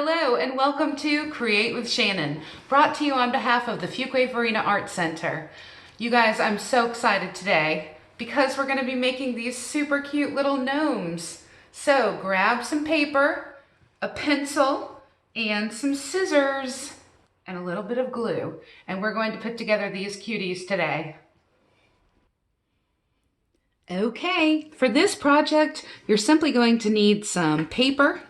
Hello and welcome to Create with Shannon, brought to you on behalf of the Fuquay-Varina Art Center. You guys, I'm so excited today because we're going to be making these super cute little gnomes. So grab some paper, a pencil, and some scissors, and a little bit of glue, and we're going to put together these cuties today. Okay, for this project, you're simply going to need some paper,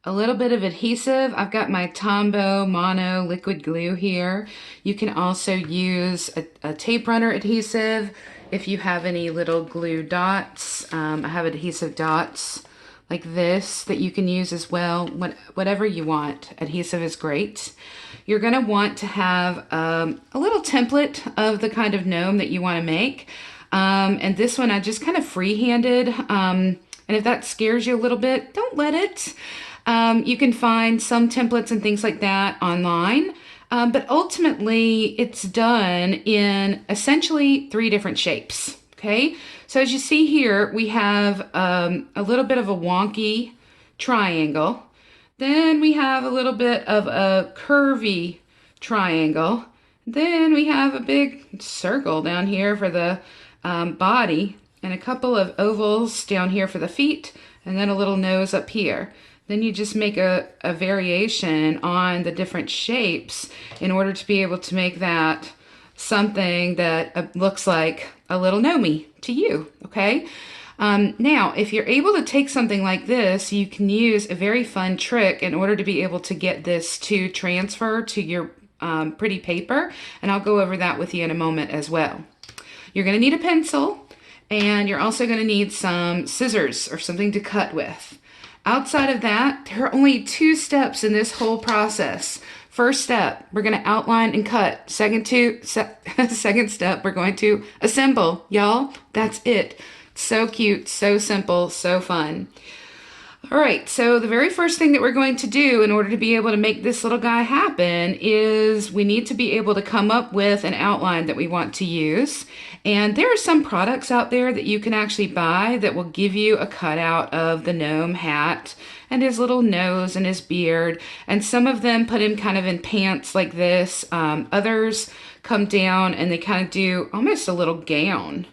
a little bit of adhesive. I've got my Tombow Mono liquid glue here. You can also use a tape runner adhesive if you have any little glue dots. I have adhesive dots like this that you can use as well. Whatever you want, adhesive is great. You're going to want to have a little template of the kind of gnome that you want to make. And this one I just kind of freehanded. And if that scares you a little bit, don't let it. You can find some templates and things like that online, but ultimately it's done in essentially 3 different shapes, okay? So as you see here, we have a little bit of a wonky triangle. Then we have a little bit of a curvy triangle. Then we have a big circle down here for the body, and a couple of ovals down here for the feet, and then a little nose up here. Then you just make a variation on the different shapes in order to be able to make that something that looks like a little gnomey to you, okay? Now, if you're able to take something like this, you can use a very fun trick in order to be able to get this to transfer to your pretty paper, and I'll go over that with you in a moment as well. You're going to need a pencil, and you're also going to need some scissors or something to cut with. Outside of that, there are only 2 steps in this whole process. First step, we're going to outline and cut. Second step, we're going to assemble. Y'all, that's it. So cute, so simple, so fun. All right, so the very first thing that we're going to do in order to be able to make this little guy happen is we need to be able to come up with an outline that we want to use. And there are some products out there that you can actually buy that will give you a cutout of the gnome hat and his little nose and his beard. And some of them put him kind of in pants like this. Others come down and they kind of do almost a little gown.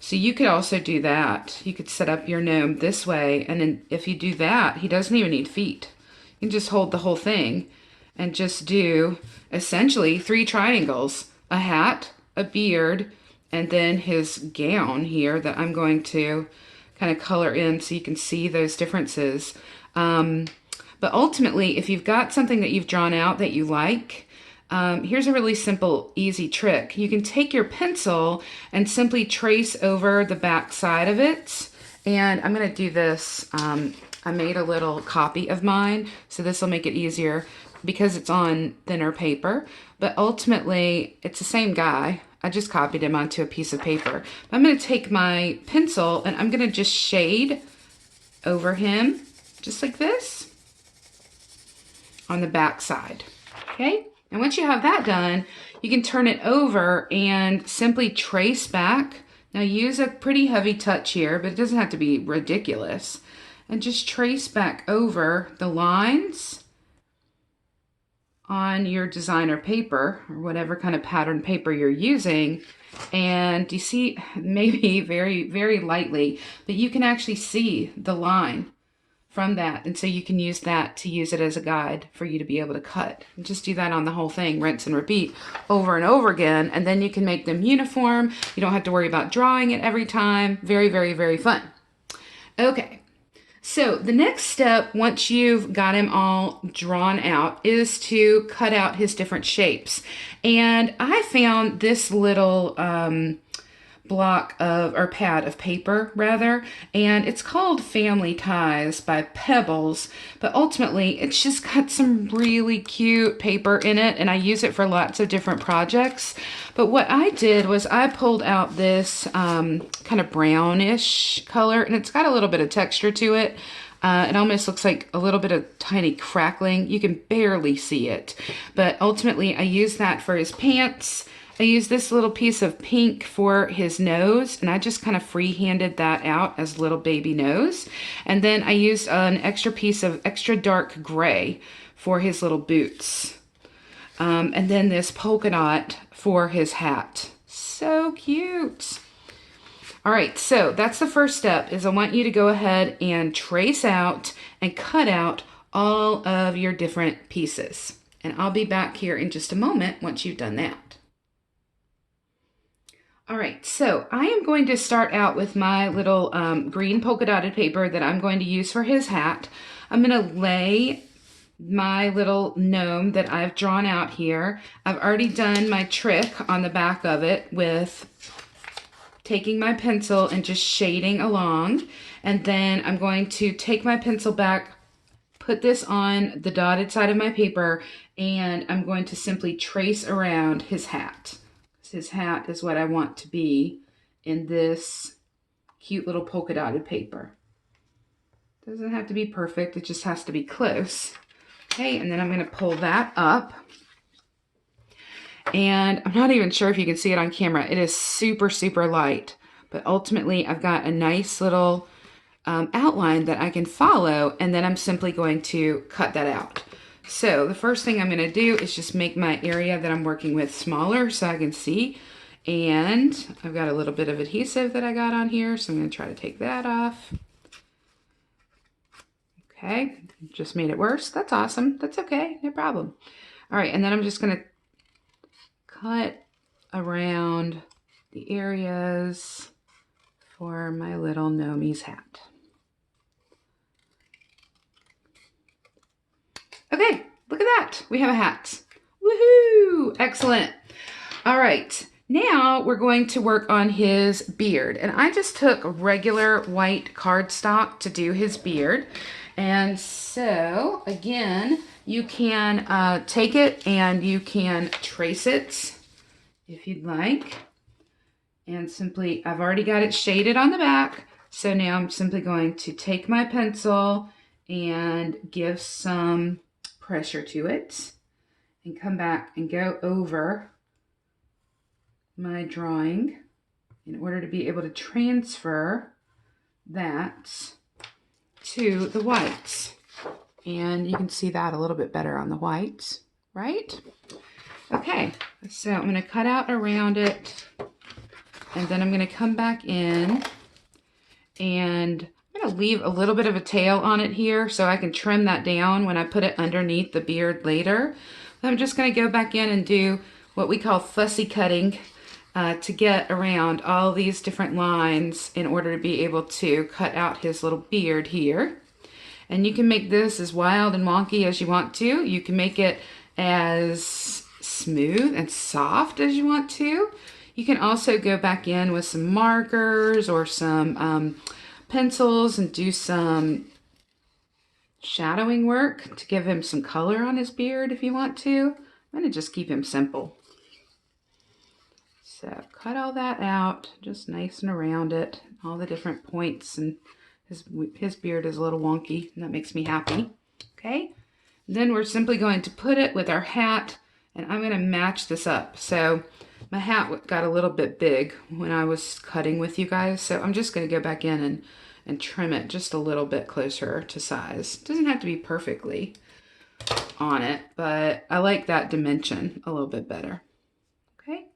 So you could also do that. You could set up your gnome this way, and then if you do that, he doesn't even need feet. You can just hold the whole thing and just do essentially 3 triangles: a hat, a beard, and then his gown here that I'm going to kind of color in so you can see those differences. But ultimately, if you've got something that you've drawn out that you like, here's a really simple, easy trick. You can take your pencil and simply trace over the back side of it. And I'm going to do this. I made a little copy of mine, so this will make it easier because it's on thinner paper. But ultimately, it's the same guy. I just copied him onto a piece of paper. I'm going to take my pencil and I'm going to just shade over him, just like this, on the back side. Okay? And once you have that done, you can turn it over and simply trace back. Now use a pretty heavy touch here, but it doesn't have to be ridiculous. And just trace back over the lines on your designer paper, or whatever kind of pattern paper you're using. And you see, maybe very, very lightly, but you can actually see the line from that, and so you can use that to use it as a guide for you to be able to cut. And just do that on the whole thing, rinse and repeat over and over again, and then you can make them uniform. You don't have to worry about drawing it every time. Very, very, very fun. Okay, so the next step, once you've got him all drawn out, is to cut out his different shapes. And I found this little block of, or pad of paper rather, and it's called Family Ties by Pebbles, but ultimately it's just got some really cute paper in it, and I use it for lots of different projects. But what I did was I pulled out this kind of brownish color, and it's got a little bit of texture to it. It almost looks like a little bit of tiny crackling. You can barely see it, but ultimately I used that for his pants. I used this little piece of pink for his nose, and I just kind of free-handed that out as little baby nose. And then I used an extra piece of extra dark gray for his little boots. And then this polka dot for his hat. So cute. All right, so that's the first step, is I want you to go ahead and trace out and cut out all of your different pieces. And I'll be back here in just a moment once you've done that. All right, so I am going to start out with my little green polka dotted paper that I'm going to use for his hat. I'm going to lay my little gnome that I've drawn out here. I've already done my trick on the back of it with taking my pencil and just shading along. And then I'm going to take my pencil back, put this on the dotted side of my paper, and I'm going to simply trace around his hat. His hat is what I want to be in this cute little polka dotted paper. Doesn't have to be perfect, it just has to be close. Okay, and then I'm going to pull that up. And I'm not even sure if you can see it on camera. It is super, super light. But ultimately, I've got a nice little outline that I can follow, and then I'm simply going to cut that out. So the first thing I'm going to do is just make my area that I'm working with smaller so I can see. And I've got a little bit of adhesive that I got on here, so I'm going to try to take that off. Okay, just made it worse. That's awesome. That's okay, no problem. All right, and then I'm just going to cut around the areas for my little Gnomes hat. Okay, look at that. We have a hat. Woohoo! Excellent. All right, now we're going to work on his beard. And I just took regular white cardstock to do his beard. And so, again, you can take it and you can trace it if you'd like. And simply, I've already got it shaded on the back. So now I'm simply going to take my pencil and give some pressure to it and come back and go over my drawing in order to be able to transfer that to the whites. And you can see that a little bit better on the whites, right? Okay, so I'm going to cut out around it, and then I'm going to come back in, and I'm going to leave a little bit of a tail on it here so I can trim that down when I put it underneath the beard later. I'm just going to go back in and do what we call fussy cutting to get around all these different lines in order to be able to cut out his little beard here. And you can make this as wild and wonky as you want to. You can make it as smooth and soft as you want to. You can also go back in with some markers or some pencils and do some shadowing work to give him some color on his beard if you want to. I'm going to just keep him simple. So cut all that out, just nice and around it, all the different points, and his beard is a little wonky, and that makes me happy. Okay, then we're simply going to put it with our hat, and I'm going to match this up. So my hat got a little bit big when I was cutting with you guys, so I'm just going to go back in and trim it just a little bit closer to size. It doesn't have to be perfectly on it, but I like that dimension a little bit better. Okay.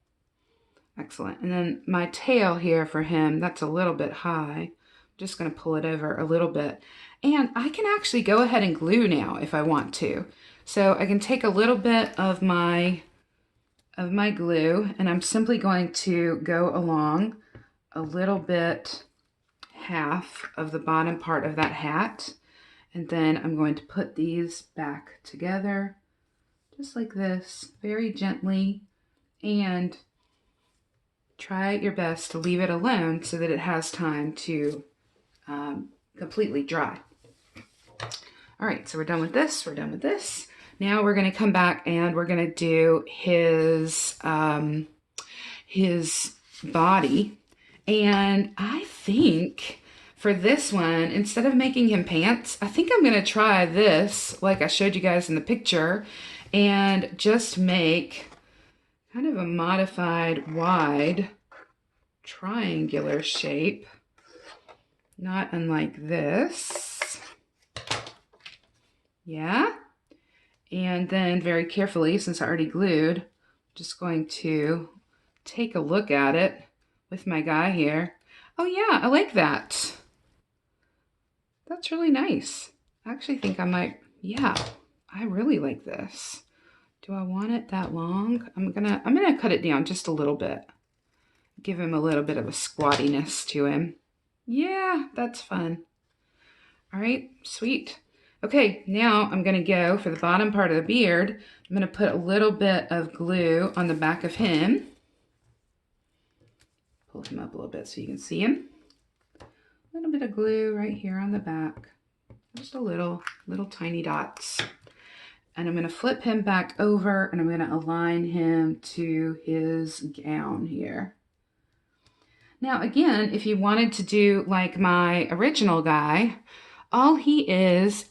Excellent. And then my tail here for him, that's a little bit high. I'm just going to pull it over a little bit. And I can actually go ahead and glue now if I want to. So I can take a little bit of my glue, and I'm simply going to go along a little bit, half of the bottom part of that hat. And then I'm going to put these back together just like this, very gently, and try your best to leave it alone so that it has time to completely dry. All right, so we're done with this. We're done with this. Now we're going to come back and we're going to do his body. And I think for this one, instead of making him pants, I think I'm going to try this, like I showed you guys in the picture, and just make kind of a modified wide triangular shape, not unlike this. Yeah. And then very carefully, since I already glued, just going to take a look at it with my guy here. Oh yeah, I like that. That's really nice. I actually think I might, yeah, I really like this. Do I want it that long? I'm gonna cut it down just a little bit. Give him a little bit of a squattiness to him. Yeah, that's fun. All right, sweet. Okay, now I'm gonna go for the bottom part of the beard. I'm gonna put a little bit of glue on the back of him. Pull him up a little bit so you can see him. A little bit of glue right here on the back. Just a little tiny dots. And I'm gonna flip him back over and I'm gonna align him to his gown here. Now again, if you wanted to do like my original guy, all he is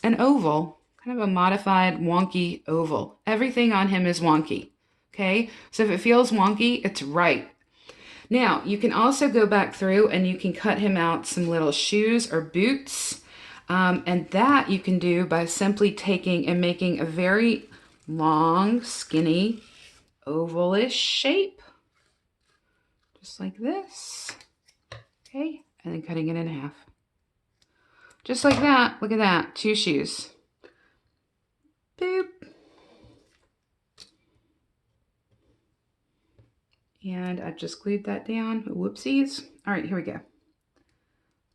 an oval, kind of a modified wonky oval. Everything on him is wonky, okay? So if it feels wonky, it's right. Now, you can also go back through and you can cut him out some little shoes or boots. And that you can do by simply taking and making a very long, skinny, ovalish shape. Just like this. Okay, and then cutting it in half. Just like that. Look at that. 2 shoes. Boop. And I just glued that down. Whoopsies. All right, here we go.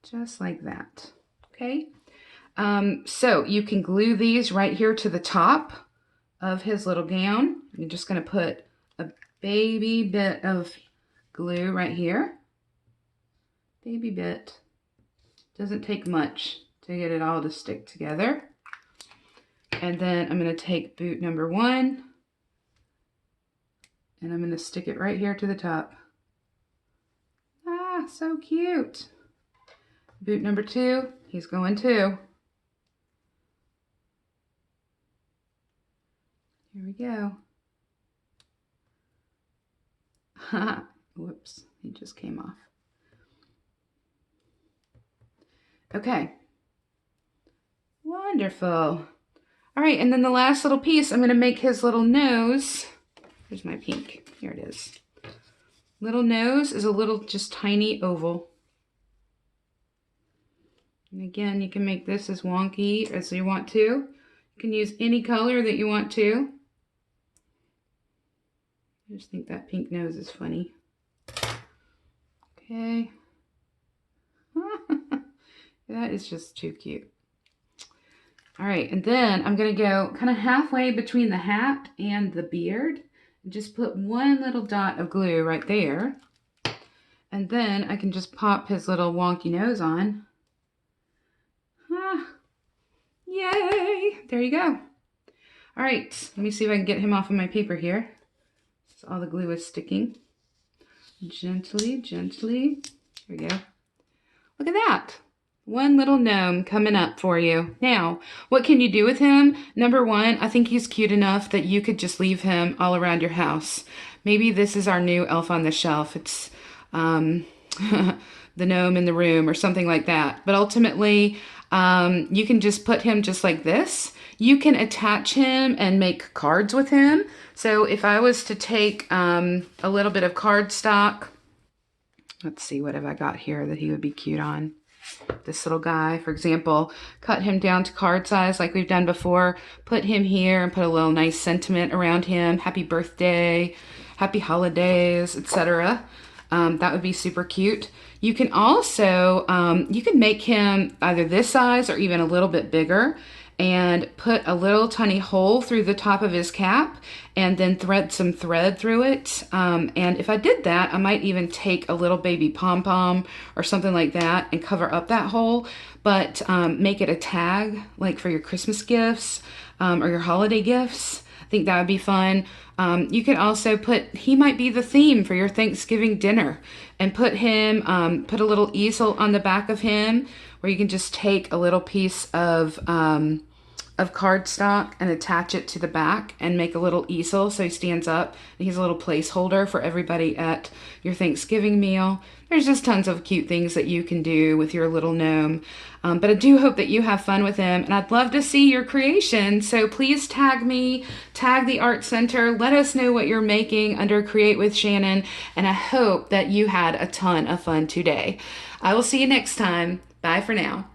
Just like that. Okay. So you can glue these right here to the top of his little gown. You're just going to put a baby bit of glue right here. Baby bit. Doesn't take much to get it all to stick together. And then I'm going to take boot number 1 and I'm going to stick it right here to the top. Ah, so cute. Boot number 2, he's going too. Here we go. Whoops, he just came off. Okay. Wonderful. All right, and then the last little piece, I'm going to make his little nose. Here's my pink. Here it is. Little nose is a little just tiny oval. And again, you can make this as wonky as you want to. You can use any color that you want to. I just think that pink nose is funny. Okay. That is just too cute. All right, and then I'm gonna go kind of halfway between the hat and the beard. And just put one little dot of glue right there. And then I can just pop his little wonky nose on. Ah, yay, there you go. All right, let me see if I can get him off of my paper here. So all the glue is sticking. Gently, gently. Here we go. Look at that. One little gnome coming up for you. Now, what can you do with him? Number 1, I think he's cute enough that you could just leave him all around your house. Maybe this is our new elf on the shelf. It's the gnome in the room or something like that. But ultimately, you can just put him just like this. You can attach him and make cards with him. So if I was to take a little bit of cardstock, let's see, what have I got here that he would be cute on? This little guy, for example, cut him down to card size like we've done before, put him here and put a little nice sentiment around him. Happy birthday, happy holidays, etc. That would be super cute. You can also, you can make him either this size or even a little bit bigger and put a little tiny hole through the top of his cap and then thread some thread through it. And if I did that, I might even take a little baby pom-pom or something like that and cover up that hole, but make it a tag like for your Christmas gifts or your holiday gifts. I think that would be fun. You can also put, he might be the theme for your Thanksgiving dinner, and put him, put a little easel on the back of him where you can just take a little piece of of cardstock and attach it to the back and make a little easel so he stands up and he's a little placeholder for everybody at your Thanksgiving meal. There's just tons of cute things that you can do with your little gnome. But I do hope that you have fun with him, and I'd love to see your creation. So please tag me, tag the Art Center, let us know what you're making under Create with Shannon, and I hope that you had a ton of fun today. I will see you next time. Bye for now.